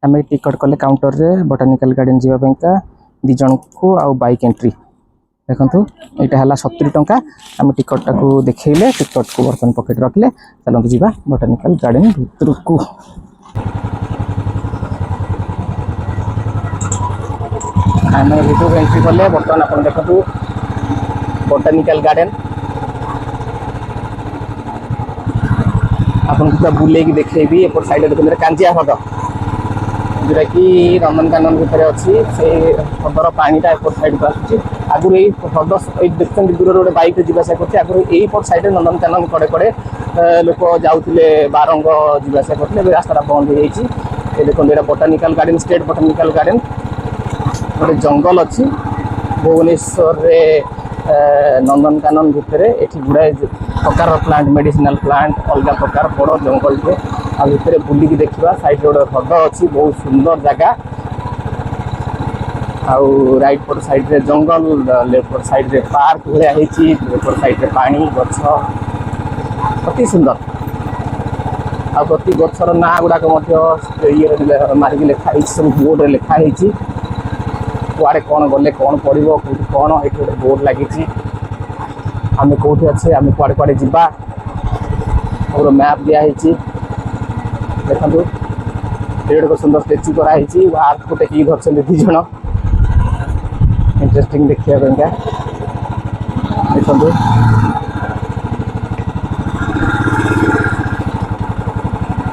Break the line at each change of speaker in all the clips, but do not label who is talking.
आम टिकट कले काउंटर रे बोटानिकल गार्डन जावाई दी जन को आउ बाइक एंट्री देखो यहाँ है 70 टंका आम टिकट टाक देखले टिकट को बर्तन पकेट रखले चलते जी बोटानिकल गार्डन भितर को आम भितर एंट्री कले बर्तमान आप देखो बोटानिकल गार्डन आपन पूरा बुले देखेबी एपट साइड देखते कांजिया हद जोटा कि नंदनकानन भितर अच्छी से हदर पानीटा एपट साइड को आसूँ आगुरी हद देखते दूर गोटे बैक जावासा करते आगुरी यहीपट साइड नंदनकानन कड़े कड़े लोक जाऊे बारंग जावासा करते रास्ता बंद हो जाए देखो ये botanical garden state botanical garden गोटे जंगल अच्छी भुवनेश्वर नंदनकानन भितर ये गुड़ाए प्रकार प्लांट मेडिसिनल प्लांट अलग प्रकार बड़ जंगल टे आ भितर बुलिकी देखा साइड गोटे हद अच्छी बहुत सुंदर जगह आउ राइट पट साइड रे जंगल लेफ्ट पट साइड रे पार्क भाया लेफ्ट पट साइड रे पानी गछ अति सुंदर आ प्रति गछर ना गुड़ाक ये मारिक लिखाई सब बोर्ड रे लिखाई कुआड़े कौन गले कौन पड़ो कौटी कौन ये गोटे बोर्ड लगी आम कौटी अच्छे आम कुआड़े कुआड़े जा और मैप दिखाई देखो ये गोटे सुंदर स्टेच्यू कराई हाथ को टेक धरते दीज इंटरेस्टिंग देखा देखो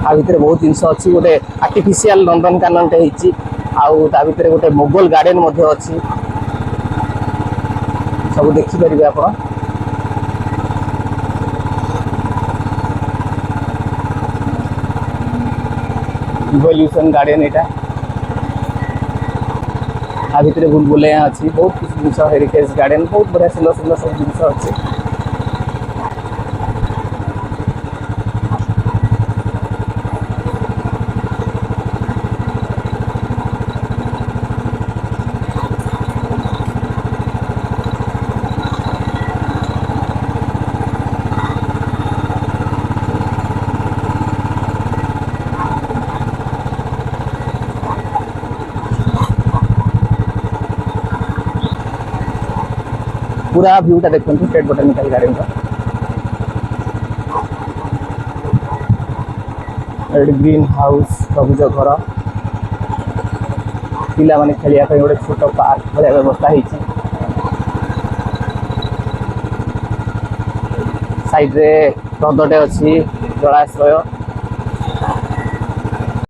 आ भितर बहुत जिनस अच्छी गोटे आर्टिफिशियल नंदनकानन टे आउ ता भितर गोटे मोगल गार्डन मध्य अच्छी सब देखिपारे आप इवोल्यूशन गार्डन यहाँ आ भितर बुलबुलें अच्छी बहुत किसी जिन हेरिटेज गार्डन बहुत बढ़िया सुंदर सुंदर सब जिन अच्छी पूरा व्यूटा देखते स्टेट बोटानिकल गार्डन का ग्रीन हाउस सबुज घर पिला माने खेलिया गोटे छोट पार्क भाया व्यवस्था होती साइड रे हृदटे अच्छी जलाशय